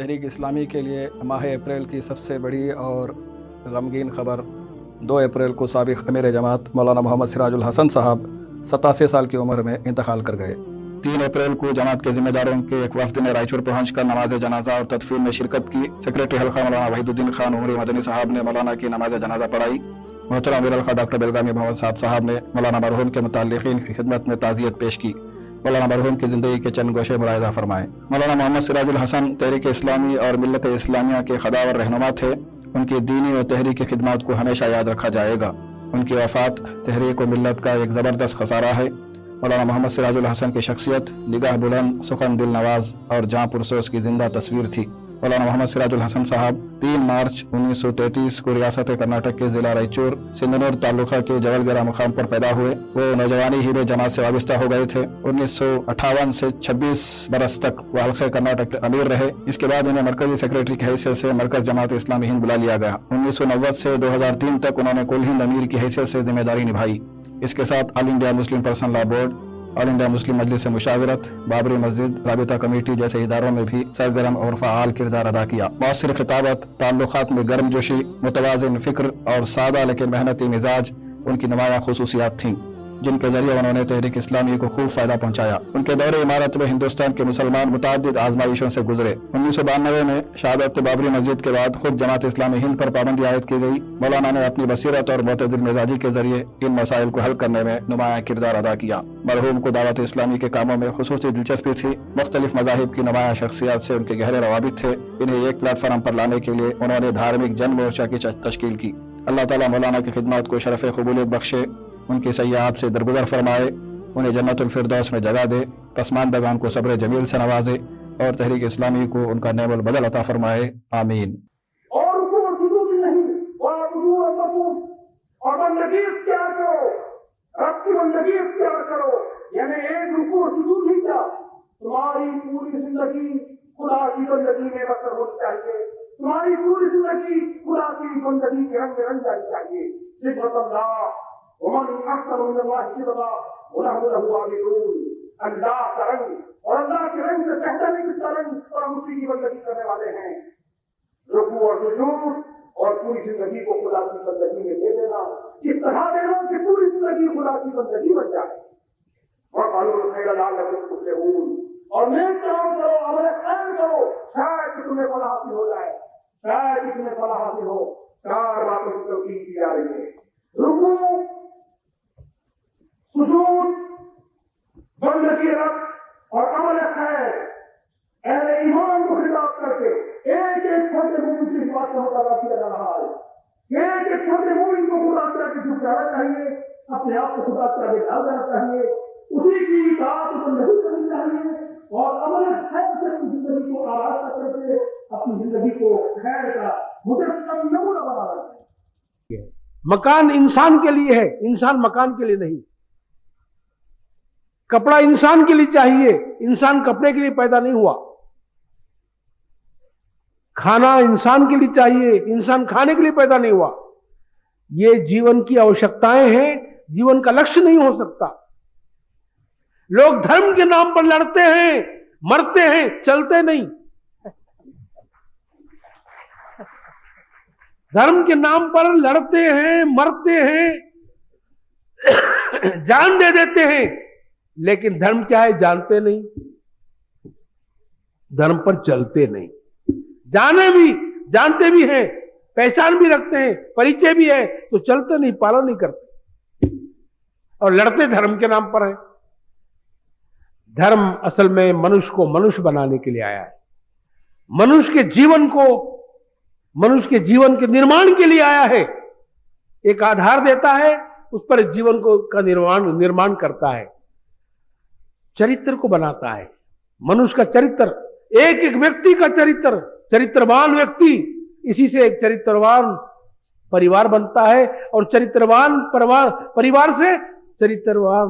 تحریک اسلامی کے لیے ماہ اپریل کی سب سے بڑی اور غمگین خبر 2 اپریل کو سابق امیر جماعت مولانا محمد سراج الحسن صاحب 87 سال کی عمر میں انتقال کر گئے۔ 3 اپریل کو جماعت کے ذمہ داروں کے ایک وفد نے رائچور پہنچ کر نماز جنازہ اور تدفین میں شرکت کی۔ سیکریٹری حلقہ مولانا وحید الدین خان عمری مدنی صاحب نے مولانا کی نماز جنازہ پڑھائی۔ محترم امیر الخا ڈاکٹر بیلگامی محمد سعد صاحب نے مولانا مرحوم کے متعلقین کی خدمت میں تعزیت پیش کی۔ مولانا مرحوم کی زندگی کے چند گوشے ملاحظہ فرمائے۔ مولانا محمد سراج الحسن تحریک اسلامی اور ملت اسلامیہ کے خداور رہنما تھے۔ ان کی دینی اور تحریکی خدمات کو ہمیشہ یاد رکھا جائے گا۔ ان کی وفات تحریک و ملت کا ایک زبردست خسارہ ہے۔ مولانا محمد سراج الحسن کی شخصیت نگاہ بلند، سخن دل نواز اور جاں پرسوز کی زندہ تصویر تھی۔ مولانا محمد سراج الحسن صاحب 3 مارچ 1933 کو ریاست کرناٹک کے ضلع رائچور سندنور تعلقہ کے جولگرہ مقام پر پیدا ہوئے۔ وہ نوجوانی ہی میں جماعت سے وابستہ ہو گئے تھے۔ 1958 سے 26 برس تک وہ حلقہ کرناٹک کے امیر رہے۔ اس کے بعد انہیں مرکزی سیکریٹری کی حیثیت سے مرکز جماعت اسلامی ہند بلا لیا گیا۔ 1990 سے 2003 تک انہوں نے کل ہند امیر کی حیثیت سے ذمہ داری نبھائی۔ اس کے ساتھ آل انڈیا مسلم پرسنل لا بورڈ، آل انڈیا مسلم مجلس مشاورت، بابری مسجد رابطہ کمیٹی جیسے اداروں میں بھی سرگرم اور فعال کردار ادا کیا۔ مؤثر خطابت، تعلقات میں گرم جوشی، متوازن فکر اور سادہ لیکن محنتی مزاج ان کی نمایاں خصوصیات تھیں، جن کے ذریعے انہوں نے تحریک اسلامی کو خوب فائدہ پہنچایا۔ ان کے دور عمارت میں ہندوستان کے مسلمان متعدد آزمائشوں سے گزرے۔ 1992 میں شہادت بابری مسجد کے بعد خود جماعت اسلامی ہند پر پابندی عائد کی گئی۔ مولانا نے اپنی بصیرت اور معتدل مزاجی کے ذریعے ان مسائل کو حل کرنے میں نمایاں کردار ادا کیا۔ مرحوم کو دعوت اسلامی کے کاموں میں خصوصی دلچسپی تھی۔ مختلف مذاہب کی نمایاں شخصیات سے ان کے گہرے روابط تھے۔ انہیں ایک پلیٹ فارم پر لانے کے لیے انہوں نے دھارمک جن مورچہ کی تشکیل کی۔ اللہ تعالیٰ مولانا کی خدمات کو شرف قبولیت بخشے، ان کی سیاحت سے درگزر فرمائے، انہیں جنت الفردوس میں جگہ دے، پسماندگان کو صبر جمیل سے نوازے اور تحریک اسلامی کو ان کا نعم البدل عطا فرمائے، آمین۔ اور بندگی اختیار کرو، رب کی بندگی اختیار کرو، یعنی ایک رکوع سجود ہی کیا، تمہاری پوری زندگی خدا کی بندگی میں بسر ہونی چاہیے، تمہاری پوری زندگی خدا کی بندگی کے رنگ میں رنگ جانی چاہیے۔ صفت اللہ ومن احسن من اللہ صفتا ونحن له عابدون۔ اللہ کا رنگ اور اللہ کے رنگ سے بہتر نہیں کس کا رنگ، اور ہم اسی کی بندگی کرنے والے ہیں۔ رکوع اور سجود اور پوری زندگی کو خدا کی بندگی میں دے دینا، اس طرح دینا کہ پوری زندگی خدا کی بندگی بن جائے۔ وَقَالُوا الْخَيْرَ لَعَلَّكُمْ تُفْلِحُونَ، اور نیک کام کرو، عمل خیر کرو، شاید کہ تمہیں فلاح حاصل ہو جائے، شاید کہ تمہیں فلاح حاصل ہو۔ 4 باتوں کی توقیر کی جا رہی ہے، رکوع، سجود، بندگی رب اور عمل خیر۔ اہل ایمان کو خطاب کر کے ایک ایک چھوٹے مومن سے اس بات کا مطالعہ کیا جا رہا ہے۔ ایک ایک چھوٹے مومن کو خدا تعالیٰ کے جھکانا چاہیے، اپنے آپ کو خدا تعالیٰ کے ڈال دینا چاہیے، اسی کی اطاعت کو نہیں کرنی چاہیے، اور عمل خیر سے اپنی زندگی کو آراستہ کر کے اپنی زندگی کو خیر کا مجسم نمونہ بنانا چاہیے۔ مکان انسان کے لیے ہے، انسان مکان کے لیے نہیں۔ کپڑا انسان کے لیے چاہیے، انسان کپڑے کے لیے پیدا نہیں ہوا۔ کھانا انسان کے لیے چاہیے، انسان کھانے کے لیے پیدا نہیں ہوا۔ یہ جیون کی آوشکتائیں ہیں، جیون کا لکشیہ نہیں ہو سکتا۔ لوگ دھرم کے نام پر لڑتے ہیں، مرتے ہیں، چلتے نہیں۔ دھرم کے نام پر لڑتے ہیں، مرتے ہیں، جان دے دیتے ہیں، لیکن دھرم کیا ہے جانتے نہیں، دھرم پر چلتے نہیں۔ جانتے بھی ہیں، پہچان بھی رکھتے ہیں، پریچے بھی ہے، تو چلتے نہیں، پالن نہیں کرتے، اور لڑتے دھرم کے نام پر ہے۔ دھرم اصل میں منش کو منش بنانے کے لیے آیا ہے، منش کے جیون کے نرمان کے لیے آیا ہے۔ ایک آدھار دیتا ہے، اس پر جیون کا نرمان کرتا ہے، چرتر کو بناتا ہے۔ منش کا چرتر، ایک ایک ویکتی کا چرتروان ویکتی، اسی سے ایک چرتروان پریوار بنتا ہے، اور چرتروان پریوار سے چرتروان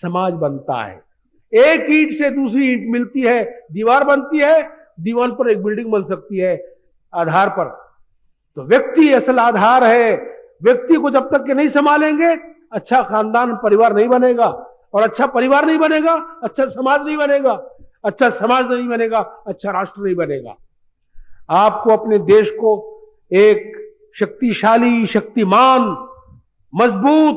سماج بنتا ہے۔ ایک اینٹ سے دوسری اینٹ ملتی ہے، دیوار بنتی ہے، دیوار پر ایک بلڈنگ بن سکتی ہے آدھار پر۔ تو ویکتی اصل آدھار ہے۔ ویکتی کو جب تک کہ نہیں سنبھالیں گے، اچھا خاندان پریوار نہیں بنے گا، اور اچھا پریوار نہیں بنے گا، اچھا سماج نہیں بنے گا، اچھا سماج نہیں بنے گا، اچھا راشٹر نہیں بنے گا۔ آپ کو اپنے دیش کو ایک شکتیشالی, شکتیمان, مضبوط,